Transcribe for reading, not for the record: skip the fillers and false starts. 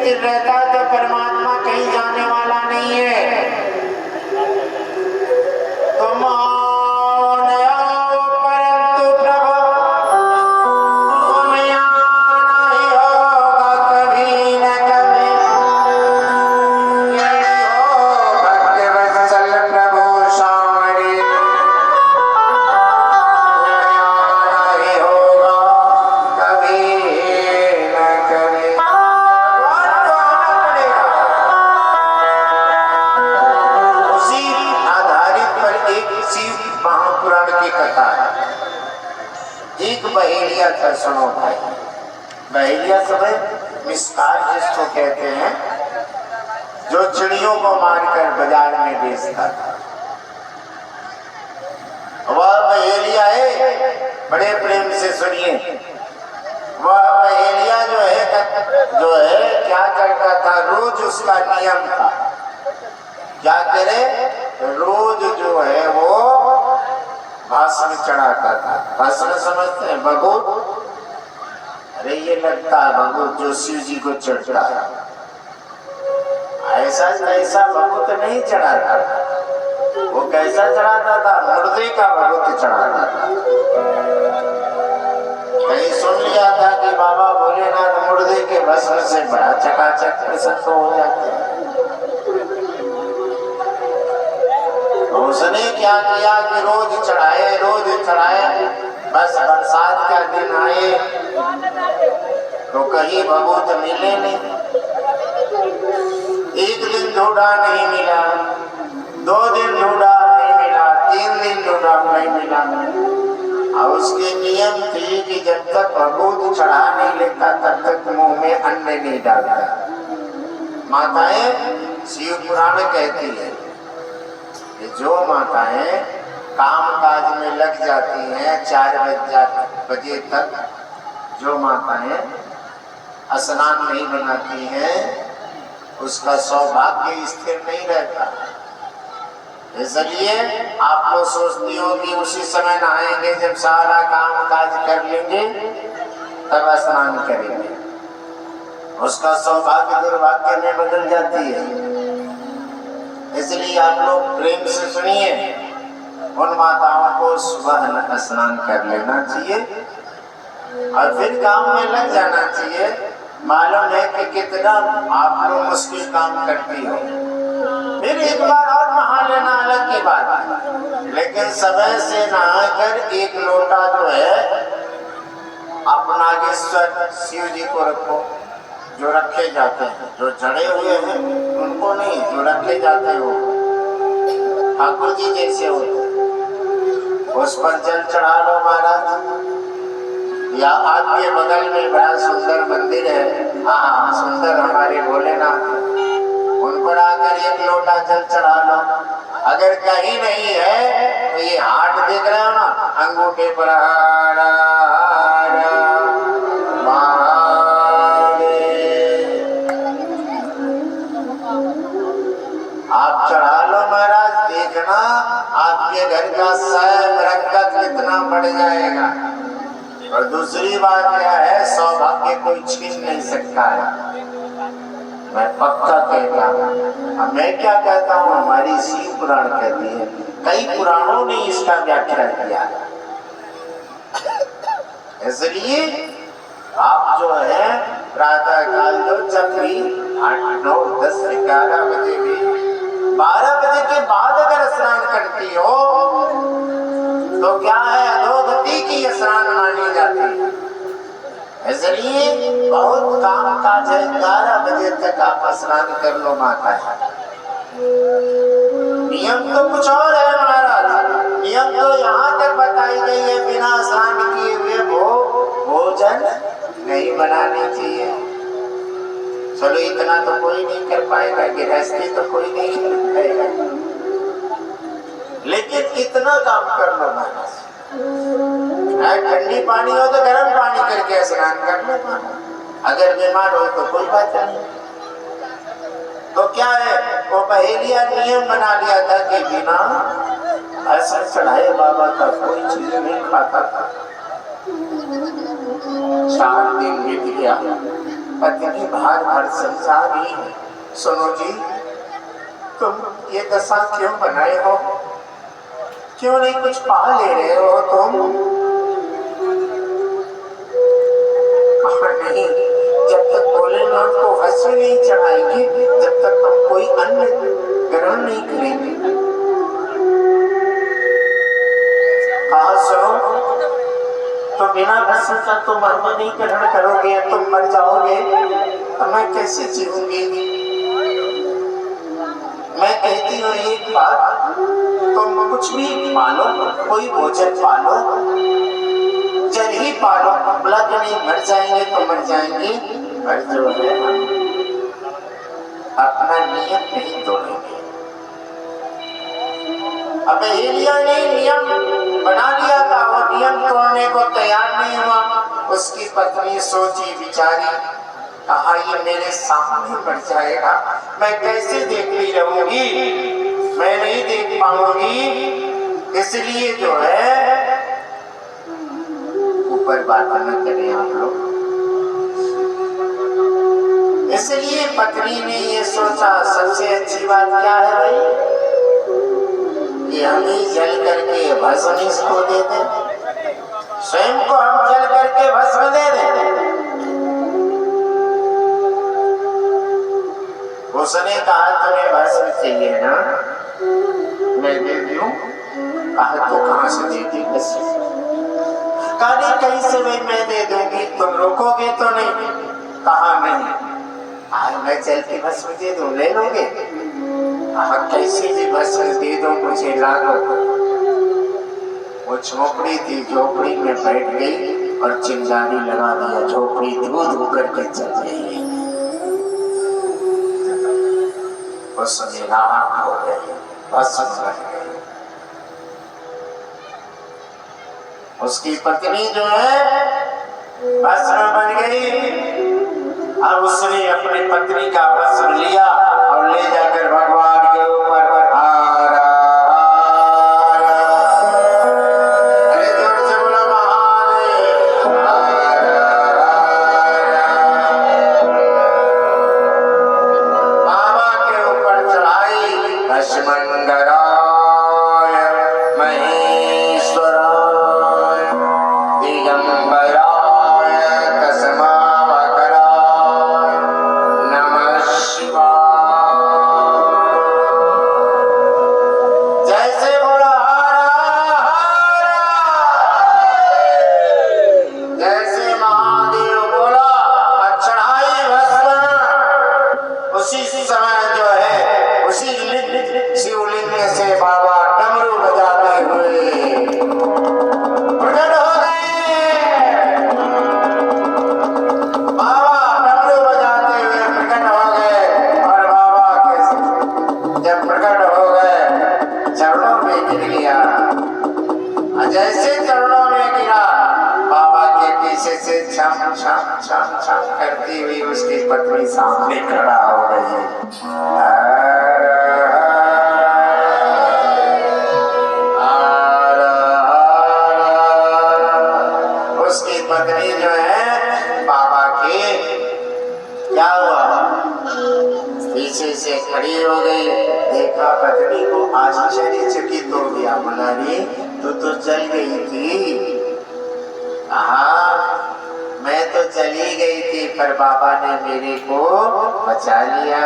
स्थिर रहता तो परमात्मा कहीं जाने वाला नहीं है। तुम सुनो भाई, बहेलिया सब मिसकार जिसको कहते हैं, जो चिड़ियों को मारकर बाजार में बेचता था, वह बहेलिया है। बड़े प्रेम से सुनिए, वह बहेलिया जो है क्या करता था, रोज उसका नियम था, क्या करे, रोज जो है वो भाषण चढ़ाता था। भाषण समझते हैं, भगवत, अरे ये लगता है भगवत जो शिव जी को चढ़ता है, ऐसा भगवत नहीं चढ़ाता था। वो कैसा चढ़ाता था, मुर्दे का भगवत चढ़ाता था। कहीं सुन लिया था कि बाबा भोलेनाथ मुर्दे के भस्म से बड़ा चकाचक प्रसन्न हो जाते हैं। उसने क्या किया कि रोज चढ़ाए, बस बरसात का दिन आए तो कहीं भगवत मिले नहीं। एक दिन ढूंढा नहीं मिला, 2 दिन ढूंढा नहीं मिला, 3 दिन ढूंढा नहीं मिला। और उसके नियम थे कि जब तक भगवत चढ़ा नहीं लेता तब तक मुंह में अन्न नहीं डालता। माताएं शिव पुराण कहती है कि जो माताएं काम काज में लग जाती हैं 4 बजे तक, जो माताएं स्नान नहीं बनाती हैं, उसका सौभाग्य स्थिर नहीं रहता। इसलिए आप लोग सोचती हो कि उसी समय नहाएंगे जब सारा काम काज कर लेंगे तब स्नान करेंगे, उसका सौभाग्य दुर्भाग्य में बदल जाती है। इसलिए आप लोग प्रेम से सुनिए, उन माताओं को सुबह स्नान कर लेना चाहिए और फिर काम में लग जाना चाहिए। मालूम है कि कितना आप लोग मुश्किल काम करती हो, फिर एक बार और नहा लेना अलग की बात है, लेकिन समय से नहाकर 1 लोटा जो है आप नागेश्वर शिव जी को रखो, जो रखे जाते हैं, जो जड़े हुए हैं उनको नहीं, जो रखे जाते हो ठाकुर जी जैसे होते, उस पर जल चढ़ा लो महाराज। या आपके बगल में बड़ा सुंदर मंदिर है, हाँ सुंदर हमारे भोलेनाथ, उन पर आकर 1 लोटा जल चढ़ा लो। अगर कहीं नहीं है तो ये हाथ देख रहे हो ना, अंगूठे पर आप चढ़ा लो महाराज, देखना आपके घर का साय बरकत कितना बढ़ जाएगा। और दूसरी बात क्या है, सौभाग्य कोई छीन नहीं सकता है, मैं पक्का कहता हूँ। मैं क्या कहता हूँ, हमारी शिव पुराण कहती है, कई पुराणों ने इसका व्याख्या किया। इसलिए आप जो है प्रातः काल जो जब भी 8, 9, 10, 11 बजे भी 12 बजे के बाद अगर स्नान करती हो तो क्या है, अधोगति की स्नान मानी जाती है। इसलिए बहुत काम काज है, 11 बजे तक आप स्नान कर लो माता है। नियम तो कुछ और है महाराज, नियम तो यहाँ तक बताई गई है, बिना स्नान किए हुए भोजन नहीं बनानी चाहिए। चलो इतना तो कोई नहीं कर पाएगा, गृहस्थी तो कोई नहीं कर पाएगा, लेकिन इतना काम कर लो महाराज। ठंडी पानी हो तो गर्म पानी करके स्नान कर लो, अगर बीमार हो तो कोई बात नहीं। तो क्या है, वो बहेलिया नियम बना लिया था कि बिना ऐसा चढ़ाए बाबा का कोई चीज नहीं खाता था। 4 दिन बीत गया, पत्नी बार बार समझा रही है, सुनो जी, तुम ये दशा क्यों बनाए हो? क्यों नहीं कुछ पा ले रहे हो तुम? नहीं, जब तक भोलेनाथ को हंसी नहीं चढ़ाएंगे, जब तक हम कोई अन्न ग्रहण नहीं करेंगे। कहा सुनो, तो बिना भस्म का तुम अन्न नहीं ग्रहण करोगे, तुम मर जाओगे, तो मैं कैसे जीऊंगी? मैं कहती हूँ एक बात, तुम कुछ भी पालो, कोई भोजन पालो, जल ही पालो, बोला तो नहीं मर जाएंगे तो मर जाएंगे, पर जो है अपना नियम नहीं तोड़ेंगे। अब एलिया ने नियम बना लिया था, वो नियम तोड़ने को तैयार नहीं हुआ। उसकी पत्नी सोची विचारी, कहा ये मेरे सामने मर जाएगा, मैं कैसे देखती रहूंगी, मैं नहीं देख पाऊंगी, इसलिए जो है ऊपर बात न करें आप लोग। इसलिए पत्नी ने ये सोचा, सबसे अच्छी बात क्या है भाई, कि हम ही जल करके भस्म इसको दे दें, स्वयं को हम जल करके भस्म दे दें। उसने कहा तुम्हें भस्म चाहिए ना, मैं दे दूं। कहा तो कहां से दे दी भस्म? कहा कहीं से भी मैं दे दूंगी, तुम रोकोगे तो नहीं? कहा नहीं, आज मैं जल की भस्म दे दूं, ले लोगे? कहा कैसे भी भस्म दे दो, मुझे ला दो। वो झोपड़ी थी, झोपड़ी में बैठ गई और चिंगारी लगा दिया, झोपड़ी धू करके चल गई। उसमें राख हो गई, भस्म बन गई। उसकी पत्नी जो है भस्म बन गई। अब उसने अपनी पत्नी का भस्म लिया और ले जाकर भगवान के ऊपर बाबा के ऊपर चढ़ाई। भस्मंगराय महेश्वराय दिगंबराय कसमावकराय नमः शिवाय। जैसे बोला जैसे महादेव बोला चढ़ाई भस्म, उसी समय जो है उसी शिवलिंग से बाबा डमरू बजाते हुए प्रकट हो गए। बाबा डमरू बजाते हुए प्रकट हो गए और बाबा के जब प्रकट हो गए चरणों में गिर गया। जैसे चरणों में गिरा, बाबा के पीछे से छम छम छम छम करती हुई उसकी पत्नी सामने खड़ा हो गई। उसकी पत्नी जो है बाबा के क्या हुआ, पीछे से खड़ी हो गई। देखा पत्नी को आश्चर्यचकित हो गया, बोला रे तू तो जल गई थी। मैं तो चली गई थी, पर बाबा ने मेरे को बचा लिया।